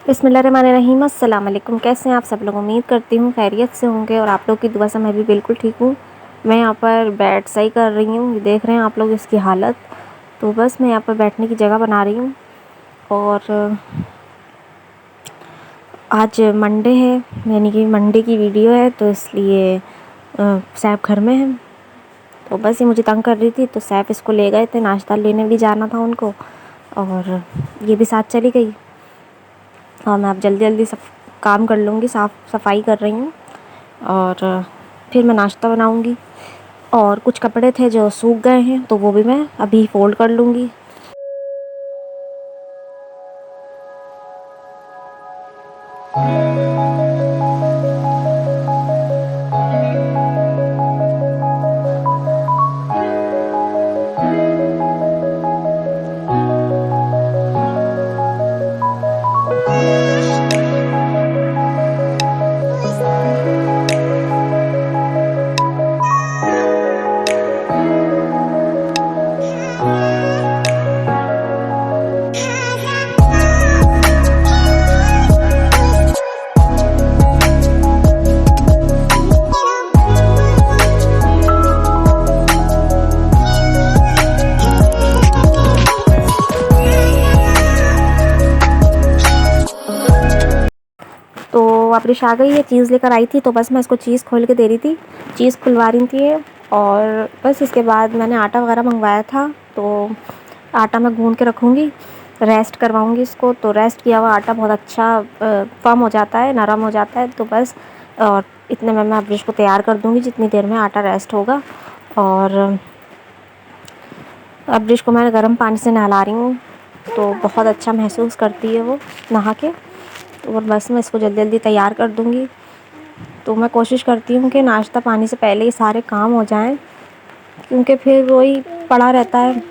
बिस्मिल्लाहिर्रहमानिर्रहीम। अस्सलाम वालेकुम। कैसे हैं आप सब लोग? उम्मीद करती हूँ खैरियत से होंगे और आप लोग की दुआ से मैं भी बिल्कुल ठीक हूँ। मैं यहाँ पर बेड सही कर रही हूँ, देख रहे हैं आप लोग इसकी हालत। तो बस मैं यहाँ पर बैठने की जगह बना रही हूँ। और आज मंडे है, यानी कि मंडे की वीडियो है, तो इसलिए सैफ घर में है। तो बस ये मुझे तंग कर रही थी, तो सैफ इसको ले गए थे, नाश्ता लेने भी जाना था उनको, और ये भी साथ चली गई। और मैं अब जल्दी जल्दी सब काम कर लूँगी, साफ़ सफाई कर रही हूँ, और फिर मैं नाश्ता बनाऊँगी। और कुछ कपड़े थे जो सूख गए हैं, तो वो भी मैं अभी फ़ोल्ड कर लूँगी। तो वापस आ गई है, चीज़ लेकर आई थी, तो बस मैं इसको चीज़ खोल के दे रही थी, चीज़ खुलवा रही थी। और बस इसके बाद मैंने आटा वगैरह मंगवाया था, तो आटा मैं गूँध के रखूँगी, रेस्ट करवाऊँगी इसको। तो रेस्ट किया हुआ आटा बहुत अच्छा फर्म हो जाता है, नरम हो जाता है। तो बस और इतने में मैं अब इसको तैयार कर दूँगी जितनी देर में आटा रेस्ट होगा। और अब डिश को मैं गर्म पानी से नहला रही हूँ, तो बहुत अच्छा महसूस करती है वो नहा के। और बस मैं इसको जल्दी जल्दी तैयार कर दूँगी। तो मैं कोशिश करती हूँ कि नाश्ता पानी से पहले ही सारे काम हो जाएं, क्योंकि फिर वही पड़ा रहता है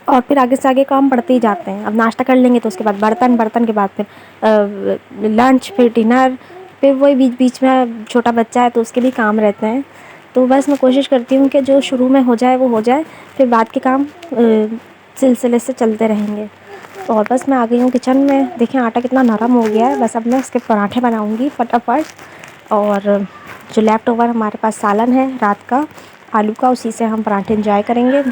और फिर आगे से आगे काम बढ़ते ही जाते हैं। अब नाश्ता कर लेंगे तो उसके बाद बर्तन, बर्तन के बाद फिर लंच, फिर डिनर, फिर वही बीच बीच में छोटा बच्चा है तो उसके भी काम रहते हैं। तो बस मैं कोशिश करती हूँ कि जो शुरू में हो जाए वो हो जाए, फिर बाद के काम सिलसिले से चलते रहेंगे। और बस मैं आ गई हूँ किचन में। देखें आटा कितना नरम हो गया है। बस अब मैं इसके पराठे बनाऊँगी फटाफट। और जो लेफ़्ट ओवर हमारे पास सालन है रात का आलू का, उसी से हम पराठे एंजॉय करेंगे।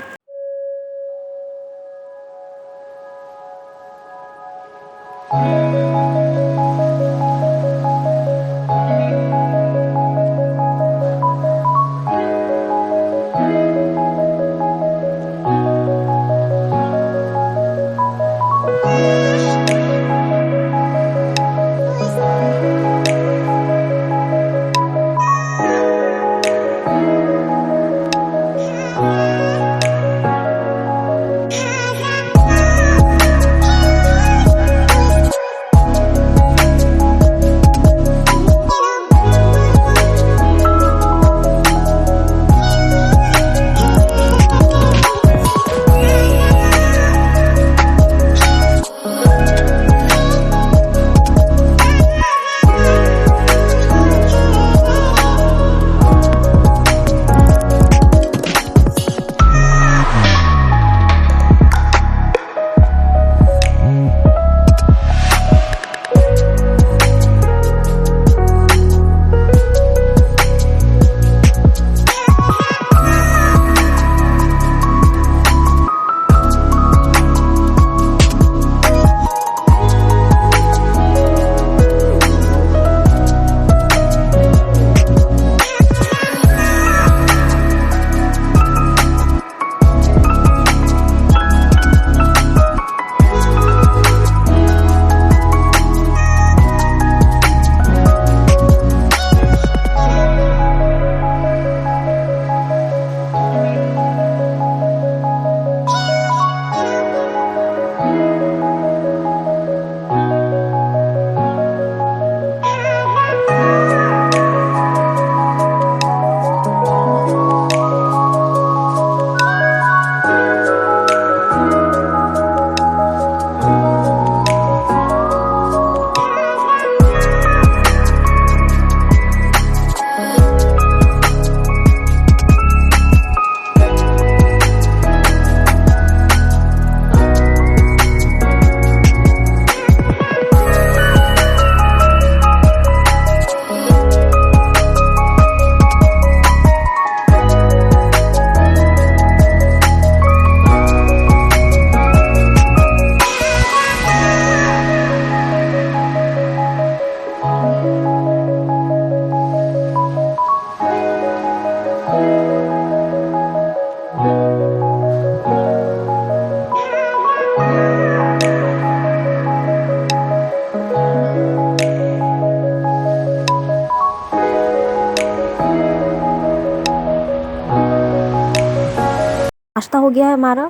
नाश्ता हो गया है हमारा,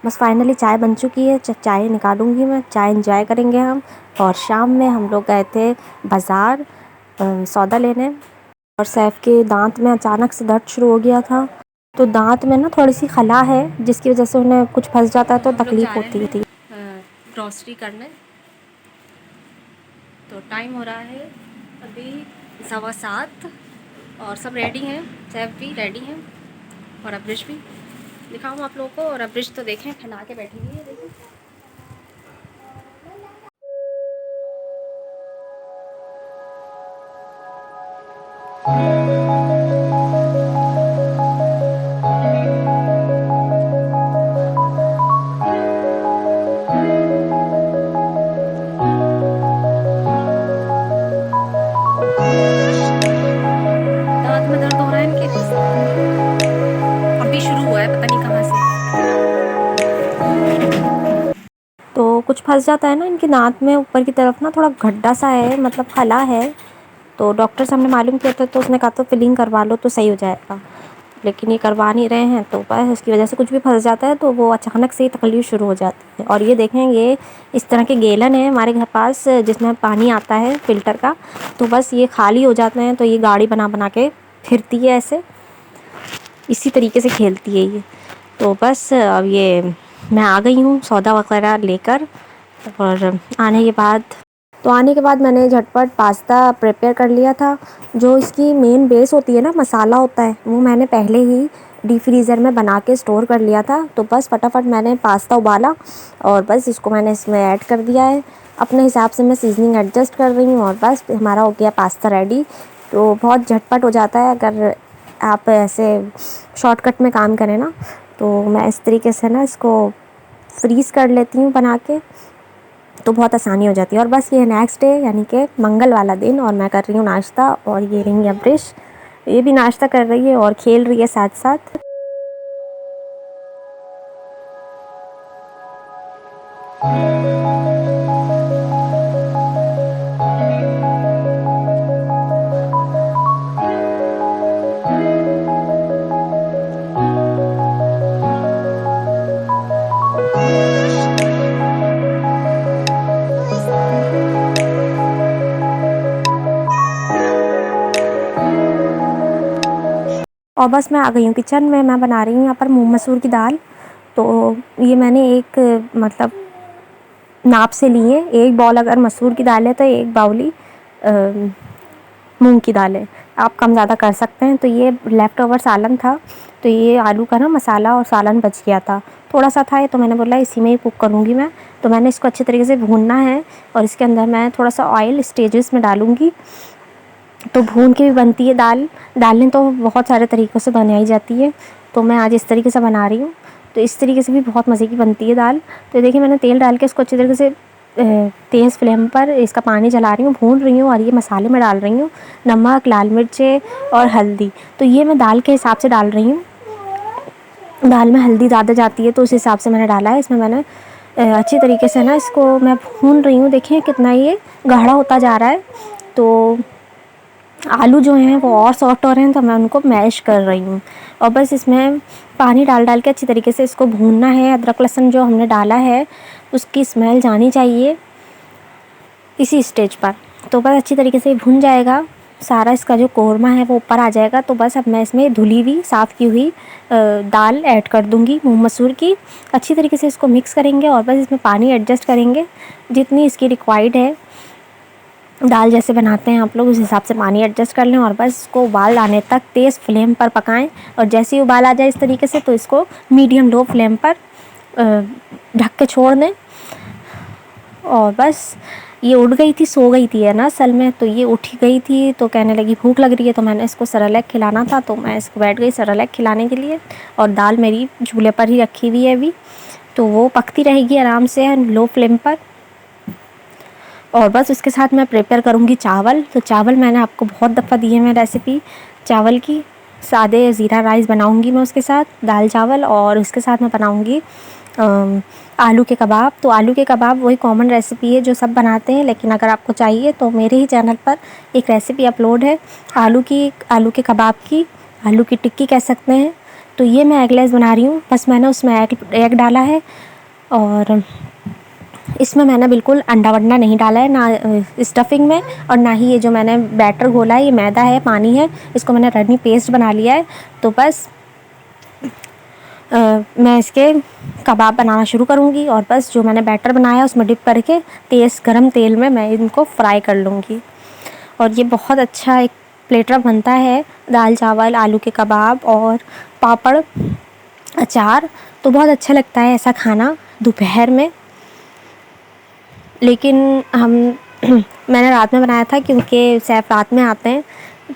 बस फाइनली चाय बन चुकी है। चाय निकालूंगी मैं, चाय एंजॉय करेंगे हम। और शाम में हम लोग गए थे बाज़ार सौदा लेने, और सैफ के दांत में अचानक से दर्द शुरू हो गया था। तो दांत में ना थोड़ी सी खला है, जिसकी वजह से उन्हें कुछ फंस जाता है तो तकलीफ होती थी। ग्रॉसरी करने तो टाइम हो रहा है अभी 7:15 और सब रेडी हैं। सैफ भी रेडी हैं और अब्रिश भी। दिखाऊँ आप लोगों को, और अब्रिश तो देखें फैला के बैठी हुई है, देखें। दांत में दर्द हो रहा है इनके, अभी शुरू हुआ है, पता नहीं कहाँ से। तो कुछ फंस जाता है ना इनके दांत में, ऊपर की तरफ ना थोड़ा गड्ढा सा है, मतलब खला है। तो डॉक्टर से हमने मालूम किया था, तो उसने कहा तो फिलिंग करवा लो तो सही हो जाएगा, लेकिन ये करवा नहीं रहे हैं। तो बस इसकी वजह से कुछ भी फंस जाता है तो वो अचानक से ही तकलीफ शुरू हो जाती है। और ये देखें, ये इस तरह के गैलन है हमारे घर पास जिसमें पानी आता है फ़िल्टर का। तो बस ये खाली हो जाते हैं तो ये गाड़ी बना बना के फिरती है, ऐसे इसी तरीके से खेलती है ये। तो बस अब ये मैं आ गई हूँ सौदा वगैरह लेकर, और आने के बाद मैंने झटपट पास्ता प्रिपेयर कर लिया था। जो इसकी मेन बेस होती है ना, मसाला होता है, वो मैंने पहले ही डीप फ्रीज़र में बना के स्टोर कर लिया था। तो बस फटाफट मैंने पास्ता उबाला और बस इसको मैंने इसमें ऐड कर दिया है। अपने हिसाब से मैं सीजनिंग एडजस्ट कर रही हूँ, और बस हमारा हो गया पास्ता रेडी। तो बहुत झटपट हो जाता है अगर आप ऐसे शॉर्टकट में काम करें ना। तो मैं इस तरीके से ना इसको फ्रीज़ कर लेती हूँ बना के, तो बहुत आसानी हो जाती है। और बस ये नेक्स्ट डे यानी कि मंगल वाला दिन, और मैं कर रही हूँ नाश्ता, और ये रही अब्रिश, ये भी नाश्ता कर रही है और खेल रही है साथ साथ। और बस मैं आ गई हूँ किचन में। मैं बना रही हूँ यहाँ पर मूंग मसूर की दाल। तो ये मैंने एक मतलब नाप से ली है, एक बाउल अगर मसूर की दाल है तो एक बाउली मूंग की दाल है। आप कम ज़्यादा कर सकते हैं। तो ये लेफ़्ट ओवर सालन था, तो ये आलू का ना मसाला और सालन बच गया था, थोड़ा सा था ये, तो मैंने बोला इसी में ही कुक करूँगी मैं। तो मैंने इसको अच्छे तरीके से भूनना है, और इसके अंदर मैं थोड़ा सा ऑयल स्टेजेस में डालूँगी। तो भून के भी बनती है दाल। दालें तो बहुत सारे तरीक़ों से बनाई जाती है, तो मैं आज इस तरीके से बना रही हूँ। तो इस तरीके से भी बहुत मज़े की बनती है दाल। तो देखिए मैंने तेल डाल के इसको अच्छी तरीके से तेज़ फ्लेम पर इसका पानी जला रही हूँ, भून रही हूँ, और ये मसाले में डाल रही हूँ नमक, लाल मिर्चें और हल्दी। तो ये मैं दाल के हिसाब से डाल रही हूँ, दाल में हल्दी ज़्यादा जाती है तो उस हिसाब से मैंने डाला है। इसमें मैंने अच्छी तरीके से ना इसको मैं भून रही हूँ। देखिए कितना ये गाढ़ा होता जा रहा है। तो आलू जो हैं वो और सॉफ्ट हो रहे हैं, तो मैं उनको मैश कर रही हूँ। और बस इसमें पानी डाल के अच्छी तरीके से इसको भूनना है। अदरक लहसुन जो हमने डाला है उसकी स्मेल जानी चाहिए इसी स्टेज पर। तो बस अच्छी तरीके से भुन जाएगा, सारा इसका जो कोरमा है वो ऊपर आ जाएगा। तो बस अब मैं इसमें धुली हुई साफ़ की हुई दाल ऐड कर दूँगी मूंग मसूर की। अच्छी तरीके से इसको मिक्स करेंगे, और बस इसमें पानी एडजस्ट करेंगे जितनी इसकी रिक्वायर्ड है। दाल जैसे बनाते हैं आप लोग उस हिसाब से पानी एडजस्ट कर लें, और बस इसको उबाल आने तक तेज़ फ्लेम पर पकाएं। और जैसे ही उबाल आ जाए इस तरीके से, तो इसको मीडियम लो फ्लेम पर ढक के छोड़ दें। और बस ये उठ गई थी, सो गई थी है ना असल में। तो ये उठी गई थी तो कहने लगी भूख लग रही है, तो मैंने इसको सेरेलैक खिलाना था, तो मैं इसको बैठ गई सेरेलैक खिलाने के लिए। और दाल मेरी चूल्हे पर ही रखी हुई है अभी, तो वो पकती रहेगी आराम से लो फ्लेम पर। और बस उसके साथ मैं प्रिपेयर करूँगी चावल। तो चावल मैंने आपको बहुत दफ़ा दी है मैं रेसिपी चावल की। सादे ज़ीरा राइस बनाऊँगी मैं उसके साथ, दाल चावल। और उसके साथ मैं बनाऊँगी आलू के कबाब। तो आलू के कबाब वही कॉमन रेसिपी है जो सब बनाते हैं, लेकिन अगर आपको चाहिए तो मेरे ही चैनल पर एक रेसिपी अपलोड है आलू के कबाब की, आलू की टिक्की कह सकते हैं। तो ये मैं एगलेस बना रही हूँ। बस मैंने उसमें एग डाला है और इसमें मैंने बिल्कुल अंडा वंडा नहीं डाला है, ना स्टफिंग में और ना ही ये जो मैंने बैटर घोला है ये मैदा है, पानी है। इसको मैंने रनी पेस्ट बना लिया है। तो बस मैं इसके कबाब बनाना शुरू करूँगी और बस जो मैंने बैटर बनाया उसमें डिप करके तेज़ गरम तेल में मैं इनको फ्राई कर लूँगी। और ये बहुत अच्छा एक प्लेटर बनता है, दाल चावल, आलू के कबाब और पापड़, अचार। तो बहुत अच्छा लगता है ऐसा खाना दोपहर में। लेकिन हम मैंने रात में बनाया था क्योंकि सैफ रात में आते हैं,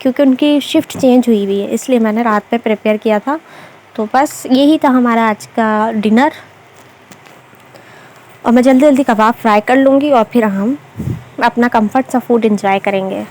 क्योंकि उनकी शिफ्ट चेंज हुई हुई है, इसलिए मैंने रात में प्रिपेयर किया था। तो बस यही था हमारा आज का डिनर। और मैं जल्दी जल्दी कबाब फ्राई कर लूँगी और फिर हम अपना कंफर्ट सा फूड एंजॉय करेंगे।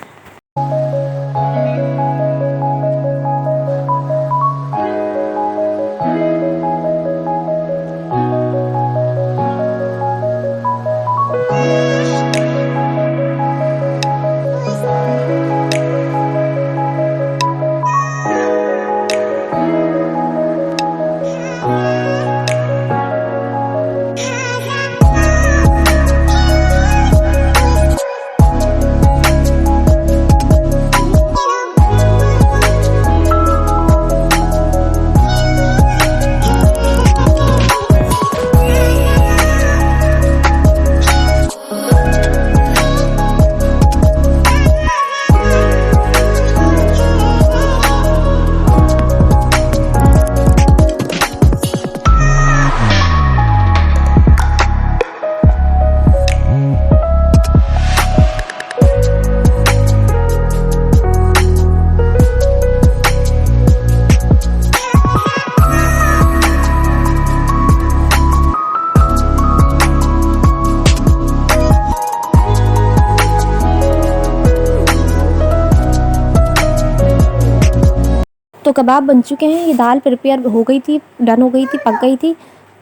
तो कबाब बन चुके हैं। ये दाल प्रिपेयर हो गई थी, डन हो गई थी, पक गई थी।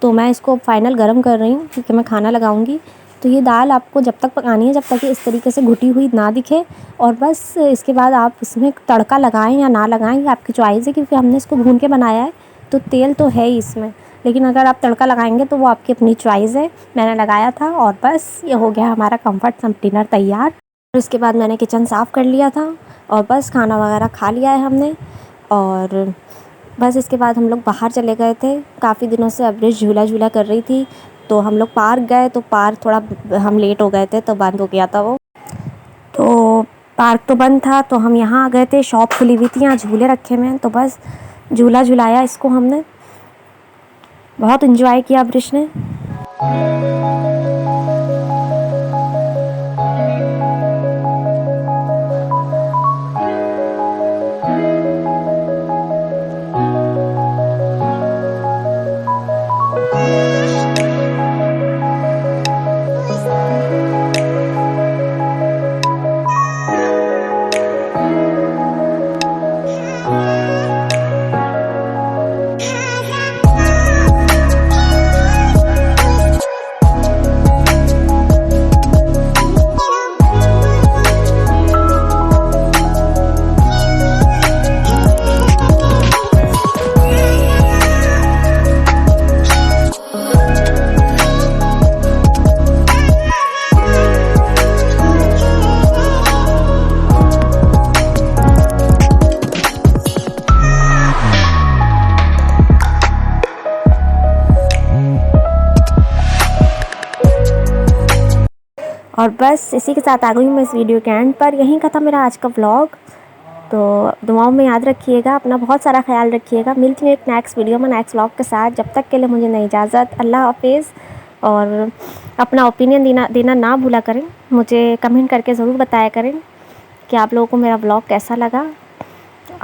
तो मैं इसको फाइनल गरम कर रही हूँ क्योंकि मैं खाना लगाऊंगी। तो ये दाल आपको जब तक पकानी है जब तक ये इस तरीके से घुटी हुई ना दिखे, और बस इसके बाद आप इसमें तड़का लगाएं या ना लगाएं, ये आपकी चॉइस है, क्योंकि हमने इसको भून के बनाया है तो तेल तो है ही इसमें। लेकिन अगर आप तड़का लगाएंगे तो वो आपकी अपनी चॉइस है। मैंने लगाया था और बस ये हो गया हमारा कम्फर्ट सम डिनर तैयार। और इसके बाद मैंने किचन साफ़ कर लिया था और बस खाना वगैरह खा लिया है हमने। और बस इसके बाद हम लोग बाहर चले गए थे। काफ़ी दिनों से अब्रिश झूला झूला कर रही थी, तो हम लोग पार्क गए। तो पार्क थोड़ा हम लेट हो गए थे तो बंद हो गया था वो। तो पार्क तो बंद था तो हम यहाँ आ गए थे, शॉप खुली हुई थी, यहाँ झूले रखे हुए हैं। तो बस झूला झुलाया इसको हमने, बहुत इन्जॉय किया अब्रिश ने। और बस इसी के साथ आ गई हूँ मैं इस वीडियो के एंड पर। यहीं का था मेरा आज का व्लॉग। तो दुआओं में याद रखिएगा, अपना बहुत सारा ख्याल रखिएगा। मिलती हूँ एक नेक्स्ट वीडियो में नेक्स्ट व्लॉग के साथ। जब तक के लिए मुझे नहीं इजाज़त, अल्लाह हाफिज़। और अपना ओपिनियन देना ना भूला करें, मुझे कमेंट करके ज़रूर बताया करें कि आप लोगों को मेरा व्लॉग कैसा लगा।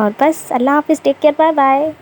और बस अल्लाह हाफिज़, टेक केयर, बाय बाय।